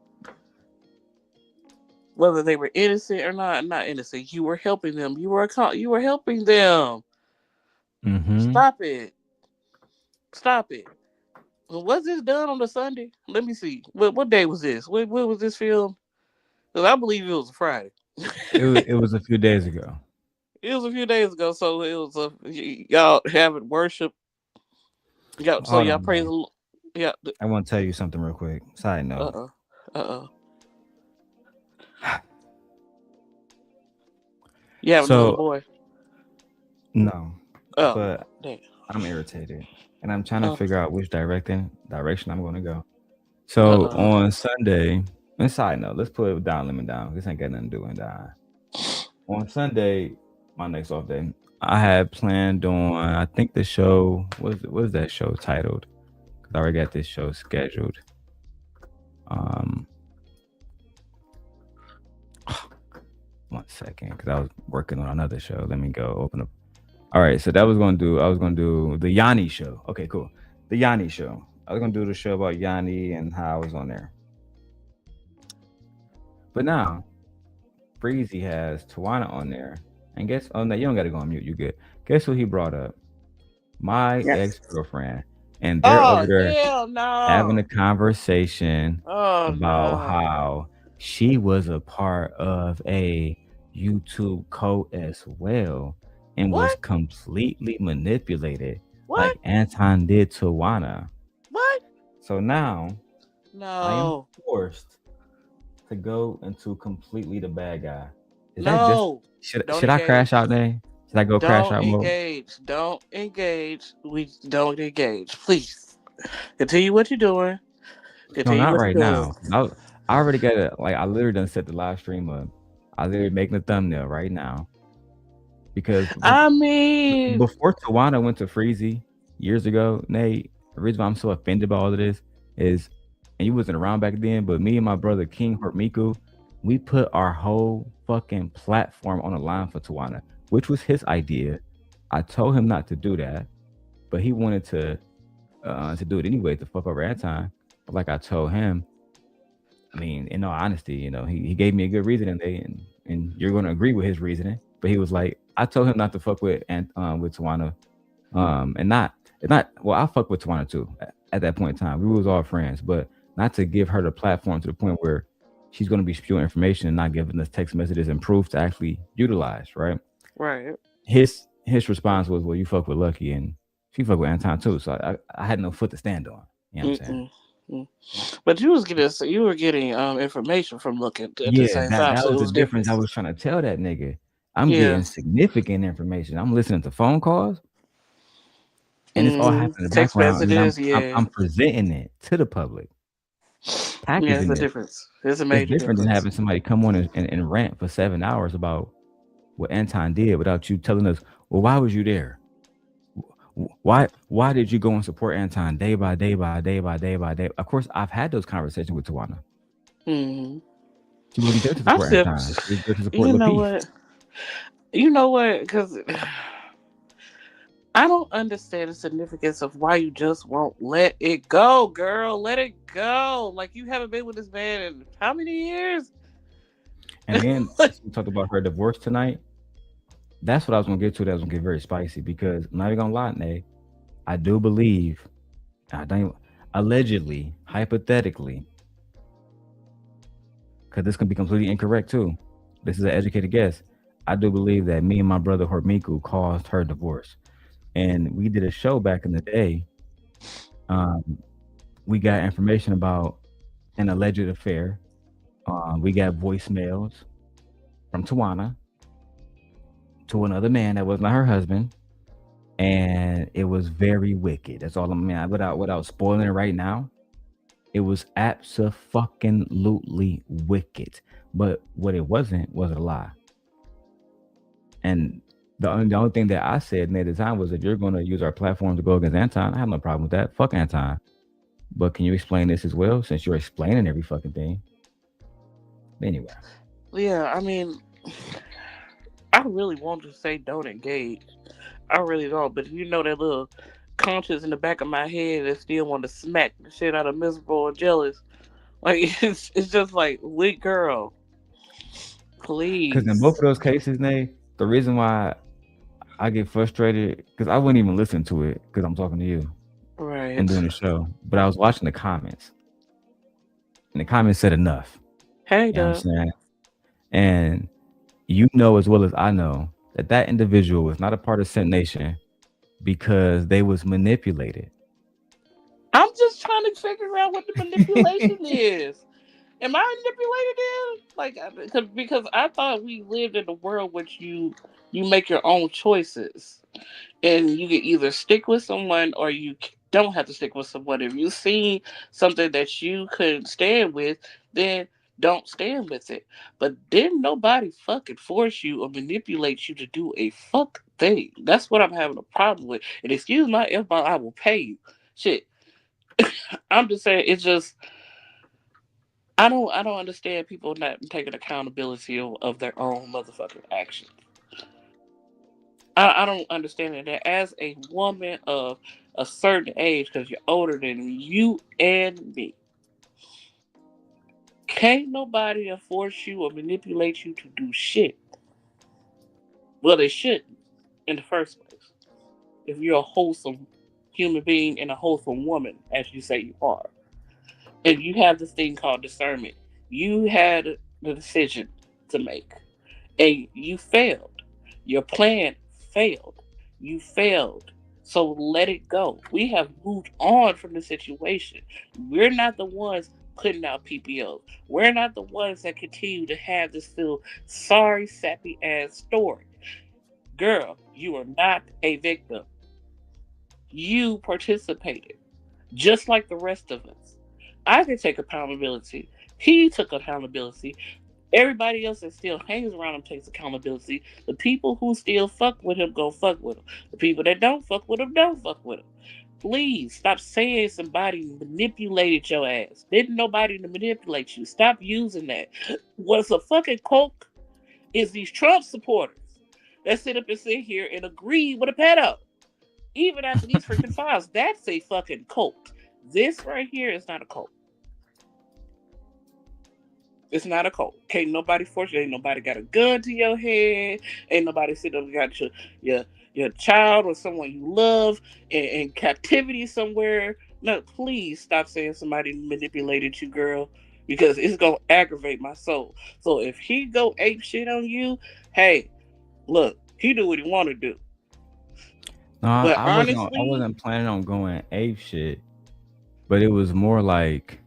Whether they were innocent or not innocent, you were helping them. You were helping them. Mm-hmm. Stop it. Stop it. Was this done on a Sunday? Let me see. What day was this? What was this film? Because I believe it was a Friday. It was a few days ago. It was a few days ago, so it was y'all having worship. So Hold y'all on, praise the bro. Lord. Yeah. I want to tell you something real quick. Side note. Uh uh. You have another So boy. no, Oh, but damn. I'm irritated, and I'm trying to Uh figure out which direction I'm going to go. So uh. on Sunday, and side note, let's put it down, limit down. This ain't got nothing to do with that. On Sunday, my next off day, I had planned on. I think the show was that show titled? Because I already got this show scheduled. Um, 1 second, because I was working on another show. Let me go open up. All right, so that was going to do. I was going to do the Yanni show. Okay, cool. The Yanni show. I was going to do the show about Yanni and how I was on there. But now, Breezy has Tawana on there, and guess? Oh no, you don't got to go on mute. You good? Guess who he brought up? My Yes. ex-girlfriend, and they're over Oh there hell having no. a conversation Oh about no. how she was a part of a YouTube code as well and was What? completely manipulated What? like Anton did to Wana. What? So now I am No. forced to go into completely the bad guy. Is that just No. Don't should I crash engage. out there? Should I go crash Don't out mode? engage. Don't engage. We don't engage. Please. Continue what you're doing. No, Continue not what you're right doing. now. I already got it. Like I literally done set the live stream up. I literally making the thumbnail right now because I mean, before Tawana went to Freezy years ago, Nate, the reason why I'm so offended by all of this is, and you wasn't around back then, but me and my brother King Hormiku, we put our whole fucking platform on the line for Tawana, which was his idea. I told him not to do that, but he wanted to do it anyway to fuck over Anton. But like I told him, I mean, in all honesty, he gave me a good reason, and you're gonna agree with his reasoning. But he was like, I told him not to fuck with Tawana, and not it's not well. I fuck with Tawana too. At that point in time, we was all friends, but not to give her the platform to the point where she's gonna be spewing information and not giving us text messages and proof to actually utilize. Right? right. His response was, "Well, you fuck with Lucky, and she fuck with Anton too." So I had no foot to stand on. You know what I'm saying? Mm-mm. Mm. But you were getting information from looking at the Yeah, same that time, that so was it the was difference different. I was trying to tell that nigga. I'm Yeah. getting significant information. I'm listening to phone calls, and it's all happening in the Text background, and then I'm messages, I'm, yeah. I'm presenting it to the public, Yeah, it's packaging a it. difference. It's a It's major different than difference. having somebody come on and rant for 7 hours about what Anton did without you telling us, well, why was you there? Why did you go and support Anton day by day by day by day by day? Of course, I've had those conversations with Tawana. Mm-hmm. She wasn't there to I'm support still, Anton. She was there to support you know Lapeef. what? You know what? Because I don't understand the significance of why you just won't let it go, girl. Let it go. Like you haven't been with this man in how many years? And then she talked about her divorce tonight. That's what I was gonna get to. That was gonna get very spicy because I'm not even gonna lie, Nate. I do believe, I don't allegedly, hypothetically, because this can be completely incorrect too. This is an educated guess. I do believe that me and my brother Hormiku caused her divorce, and we did a show back in the day. Um, we got information about an alleged affair. We got voicemails from Tawana to another man that was not her husband, and it was very wicked. That's all I mean. Without spoiling it right now, it was absolutely wicked. But what it wasn't was a lie. And the only thing that I said at the time was that you're going to use our platform to go against Anton. I have no problem with that. Fuck Anton. But can you explain this as well? Since you're explaining every fucking thing. Anyway. Yeah, I mean, I really want to say don't engage. I really don't. But you know that little conscience in the back of my head that still want to smack the shit out of miserable and jealous. Like it's just like, weak girl, Because in both please. of those cases, Nate, the reason why I get frustrated because I wouldn't even listen to it because I'm talking to you and Right. doing the show, but I was watching the comments, and the comments said enough. Hey, You know what I'm duh. saying? And you know as well as I know that that individual was not a part of Scent Nation because they was manipulated. I'm just trying to figure out what the manipulation is. Am I manipulated? Because I thought we lived in a world which you make your own choices, and you can either stick with someone or you don't have to stick with someone. If you see something that you couldn't stand with, then don't stand with it. But didn't nobody fucking force you or manipulate you to do a fuck thing. That's what I'm having a problem with. And excuse my F bomb, I will pay you. Shit. I'm just saying, it's just I don't understand people not taking accountability of their own motherfucking actions. I don't understand it. That as a woman of a certain age, because you're older than you and me, can't nobody force you or manipulate you to do shit. Well, they shouldn't in the first place. If you're a wholesome human being and a wholesome woman, as you say you are, and you have this thing called discernment, you had the decision to make. And you failed. Your plan failed. You failed. So let it go. We have moved on from the situation. We're not the ones putting out PPOs. We're not the ones that continue to have this feel sorry, sappy ass story. Girl, you are not a victim. You participated, just like the rest of us. I can take accountability. He took accountability. Everybody else that still hangs around him takes accountability. The people who still fuck with him go fuck with him. The people that don't fuck with him don't fuck with him. Please stop saying somebody manipulated your ass. Didn't nobody manipulate you. Stop using that. What's a fucking cult is these Trump supporters that sit up and sit here and agree with a pedo. Even after these freaking files, that's a fucking cult. This right here is not a cult. It's not a cult. Can't nobody force you. Ain't nobody got a gun to your head. Ain't nobody sitting up got your your child or someone you love in captivity somewhere. No, please stop saying somebody manipulated you, girl, because it's gonna aggravate my soul. So if he go ape shit on you, hey, look, he do what he want to do. No, But I honestly, wasn't planning on going ape shit, but it was more like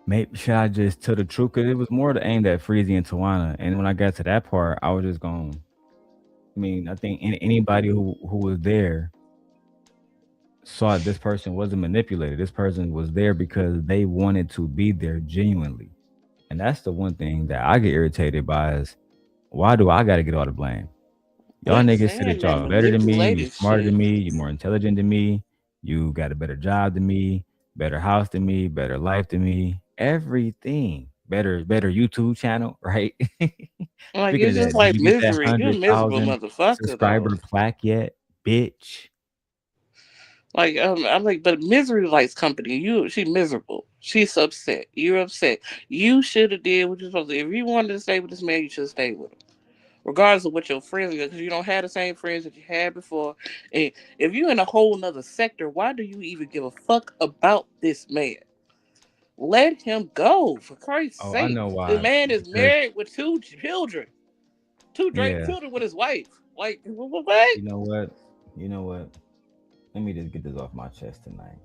maybe should I just tell the truth? Because it was more to aimed at Freezy and Tawana. And when I got to that part, I was just going. I mean, I think anybody who was there saw this person wasn't manipulated. This person was there because they wanted to be there genuinely. And that's the one thing that I get irritated by is why do I got to get all the blame? Y'all quit niggas say saying that that y'all better than me, you manipulated smarter than shit. me, you more intelligent than me, you got a better job than me, better house than me, better life than me, everything. Better YouTube channel, right? Like, Speaking it's of just that, did like you get that misery. You're a hundred miserable thousand motherfucker, though. subscriber plaque yet, bitch? Like, I'm like, but misery likes company. She miserable. She's upset. You're upset. You should have did what you're supposed to. If you wanted to stay with this man, you should have stayed with him, regardless of what your friends are, because you don't have the same friends that you had before. And if you're in a whole nother sector, why do you even give a fuck about this man? Let him go, for Christ's Oh, I sake. know The why. man is Because married with two children, two great yeah, children with his wife. Like, what? you know what? You know what? Let me just get this off my chest tonight.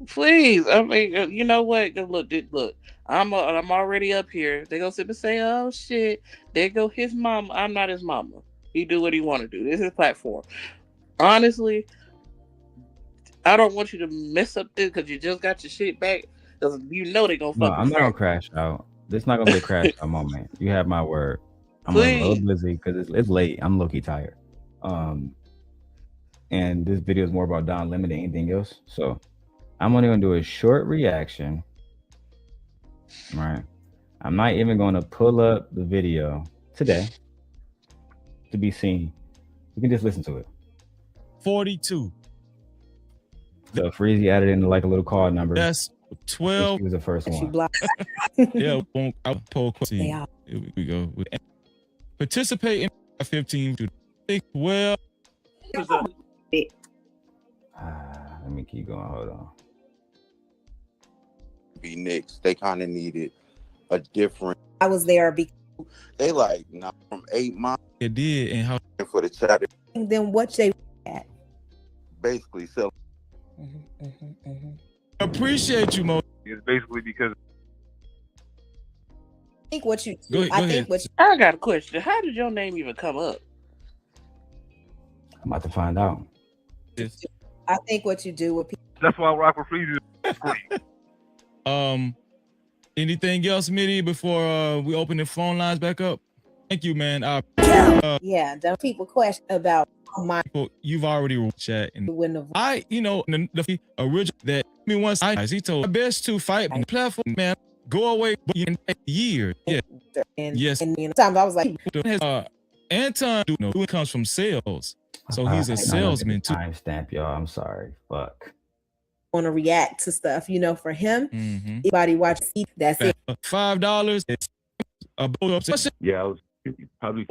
Please, I mean, you know what? Look, look. I'm already up here. They gonna sit and say, "Oh shit!" There go his mama. I'm not his mama. He do what he want to do. This is his platform. Honestly, I don't want you to mess up this because you just got your shit back. Because you know they gonna No, fucking I'm not gonna front. crash out. This not gonna be a crash out moment. You have my word. I'm a little Please, busy because it's late. I'm low key tired. Um, and this video is more about Don Lemon than anything else. So I'm only gonna do a short reaction. Right. I'm not even gonna pull up the video today. to be seen. You can just listen to it. 42. So Freezy added in like a little card number. That's 12. She was the first She one. blocked. Yeah, I'll poll question. They are. Here we go. Participate in 15 to 12. Let me keep going. Hold on. Be Knicks. They kind of needed a different. I was there because They like not from 8 Mile It did, and how for the chat. then what they at. Basically, so appreciate you, Mo. It's basically because I think what you Go do, I ahead. think what you, I got a question. How did your name even come up? I'm about to find out. I think what you do with people. that's why I rock with Freezy. Anything else, Mitty, before we open the phone lines back up? Thank you, man. Yeah, don't people question about my You've already chat and when the the original that once he told my best to fight on the platform, man. Go away in a year. Yeah. and Yes. and sometimes I was like, Anton comes from sales. So he's a salesman too. Timestamp, y'all. I'm sorry. Fuck. want to react to stuff, for him. Mm-hmm. Anybody watch that's it. $5. It's a Yeah, I was probably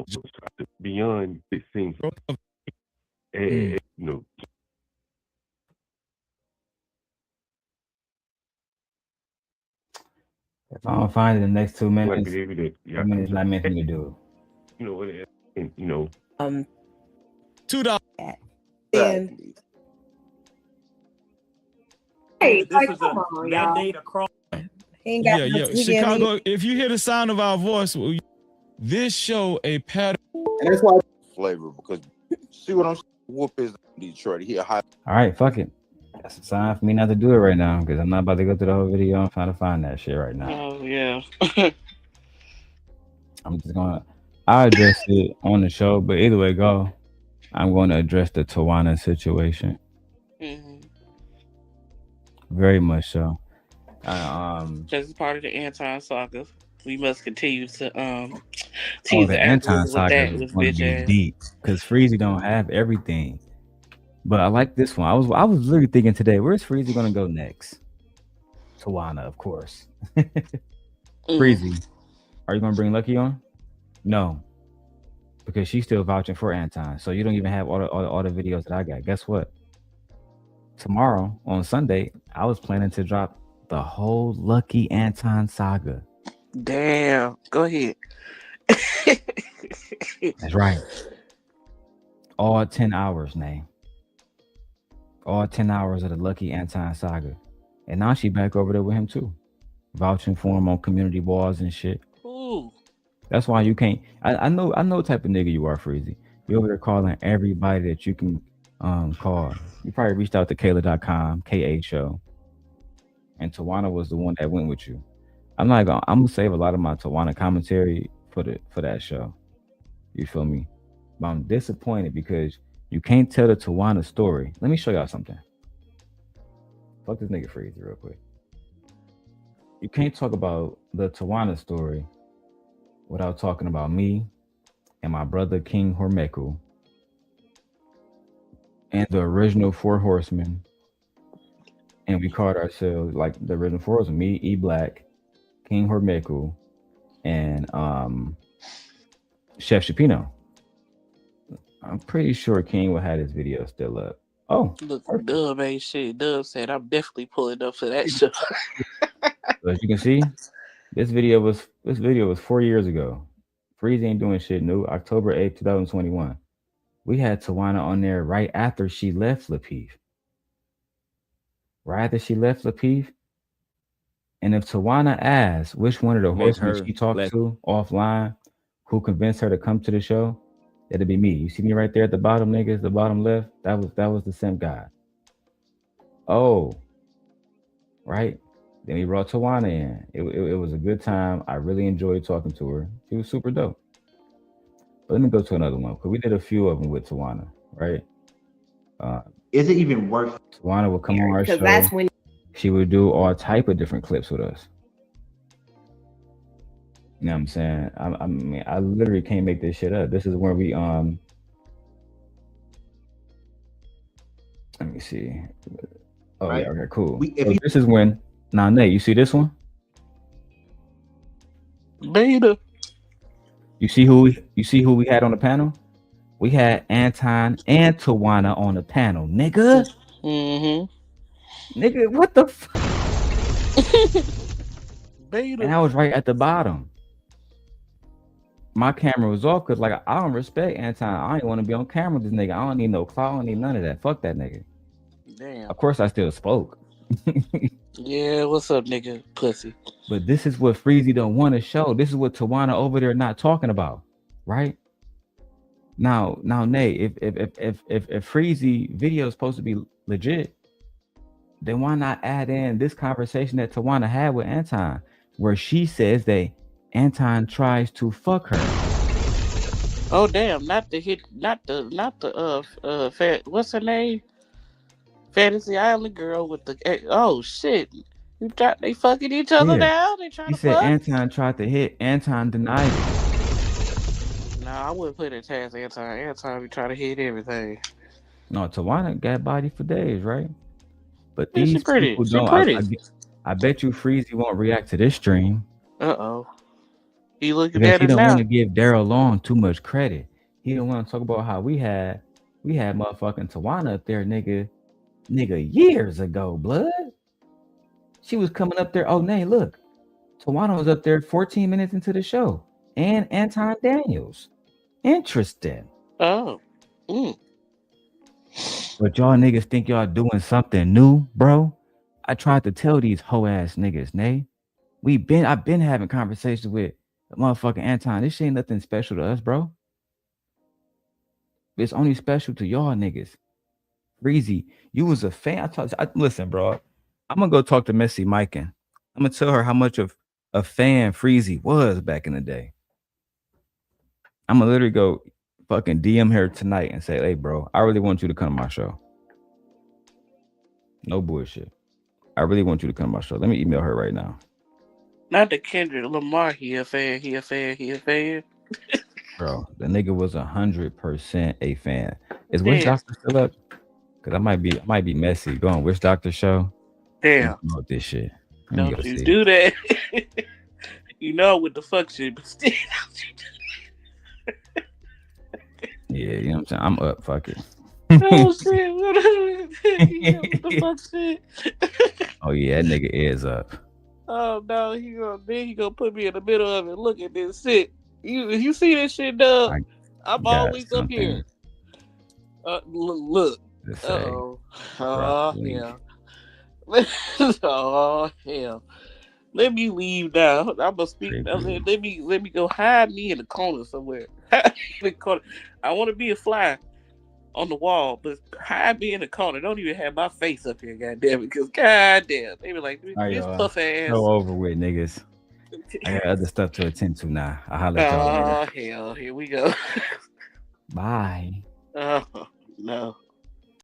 beyond it seems. And, If I don't find it in the next 2 like minutes, maybe that. Yeah, I mean, it's not meant for me to do. And, $2. And Hey, like, come on, y'all. he ain't got Yeah. Chicago, if you hear the sound of our voice, this show a pattern. and that's why flavor because see what I'm saying. Whoop is Detroit. He a high. All right, fuck it. That's a sign for me not to do it right now because I'm not about to go through the whole video. I'm trying to find that shit right now. Oh yeah. I'm just I'll address it on the show, but either way go, I'm going to address the Tawana situation. Mm-hmm. Very much so. Just as part of the Anton saga, we must continue to the Anton saga is going to be deep because Freezy don't have everything. But I like this one. I was literally thinking today, where's Freezy going to go next? Tawana, of course. Freezy, are you going to bring Lucky on? No, because she's still vouching for Anton. So you don't even have all the videos that I got. Guess what? Tomorrow on Sunday, I was planning to drop the whole Lucky Anton saga. Damn. Go ahead. That's right. All 10 hours, name. All 10 hours of the Lucky Anton saga. And now she back over there with him too. Vouching for him on community walls and shit. Ooh. That's why you can't. I know what type of nigga you are, Freezy. You over there calling everybody that you can call. You probably reached out to Kayla.com, KA show. And Tawana was the one that went with you. I'm gonna save a lot of my Tawana commentary for that show. You feel me? But I'm disappointed because you can't tell the Tawana story. Let me show y'all something. Fuck this nigga Freezy real quick. You can't talk about the Tawana story without talking about me and my brother King Hormeku and the original Four Horsemen. And we called ourselves like the original Four Horsemen, me, E Black, King Hormeku, and Chef Shapino. I'm pretty sure King will have his video still up. Oh, Look, Dub ain't shit. Dub said I'm definitely pulling up for that show. so as you can see, this video was 4 years ago. Freezy ain't doing shit new. October 8th, 2021. We had Tawana on there right after she left Lapeef. Right after she left Lapeef. And if Tawana asks which one of the horsemen she talked to offline who convinced her to come to the show, it'll be me. You see me right there at the bottom, niggas, the bottom left? That was the simp guy. Oh, right. Then we brought Tawana in. It was a good time. I really enjoyed talking to her. She was super dope. But let me go to another one because we did a few of them with Tawana, right? Is it even worth? Tawana would come on our show. That's when She would do all type of different clips with us. You know what I'm saying? I mean, I literally can't make this shit up. This is where we let me see. Oh Right? yeah, okay, cool. If So you this is when now Nate, you see this one? Beta. You see who we had on the panel? We had Anton and Tawana on the panel, nigga. Nigga, what the Beta. And I was right at the bottom. My camera was off because like I don't respect Anton. I ain't want to be on camera with this nigga. I don't need no clout. I don't need none of that. Fuck that nigga. Damn. Of course I still spoke. Yeah, what's up, nigga? Pussy. But this is what Freezy don't want to show. This is what Tawana over there not talking about, right? Now, Nate, if Freezy video is supposed to be legit, then why not add in this conversation that Tawana had with Anton, where she says that Anton tries to fuck her? Oh damn! Not the what's her name? Fantasy Island girl with the oh shit! They fucking each other now. They trying He to said fuck. Anton tried to hit. Anton denied it. Nah, I wouldn't put it past Anton. Anton be trying to hit everything. No, Tawana got body for days, right? But Yeah, these people don't. I bet you Freezy won't react to this stream. He looking because at he it don't now. want to give Darrel Long too much credit. He don't want to talk about how we had motherfucking Tawana up there, nigga, years ago, blood. She was coming up there. Oh, nay, look, Tawana was up there 14 minutes into the show, and Anton Daniels. Interesting. Oh. But y'all niggas think y'all doing something new, bro? I tried to tell these hoe ass niggas, nay. I've been having conversations with motherfucking Anton. This shit ain't nothing special to us, bro. It's only special to y'all niggas. Freezy, you was a fan. Listen, bro. I'm gonna go talk to Messy Mike and I'm gonna tell her how much of a fan Freezy was back in the day. I'm gonna literally go fucking DM her tonight and say, hey, bro, I really want you to come to my show. No bullshit. I really want you to come to my show. Let me email her right now. Not the Kendrick Lamar. He a fan. Bro, the nigga was 100% a fan. Is Witch Doctor still up? Cause I might be messy. Go on Witch Doctor show. Damn. Promote this shit. Don't you do that? You know what the fuck shit, but still. Yeah, you know what I'm saying? I'm up. Fuck it. Oh shit! What the fuck shit? Oh yeah, that nigga is up. Oh no, he gonna put me in the middle of it. Look at this shit. You see this shit, dog? I'm always up here. Look. Oh hell. Oh hell. Let me leave now. I'm gonna speak. Let me go hide me in the corner somewhere. I want to be a fly on the wall, but hide me in the corner. Don't even have my face up here, goddamn it. Because goddamn, they be like, this puff ass. So over with, niggas. I got other stuff to attend to now. I'll holler at y'all later. Oh hell, here we go. Bye. Oh no.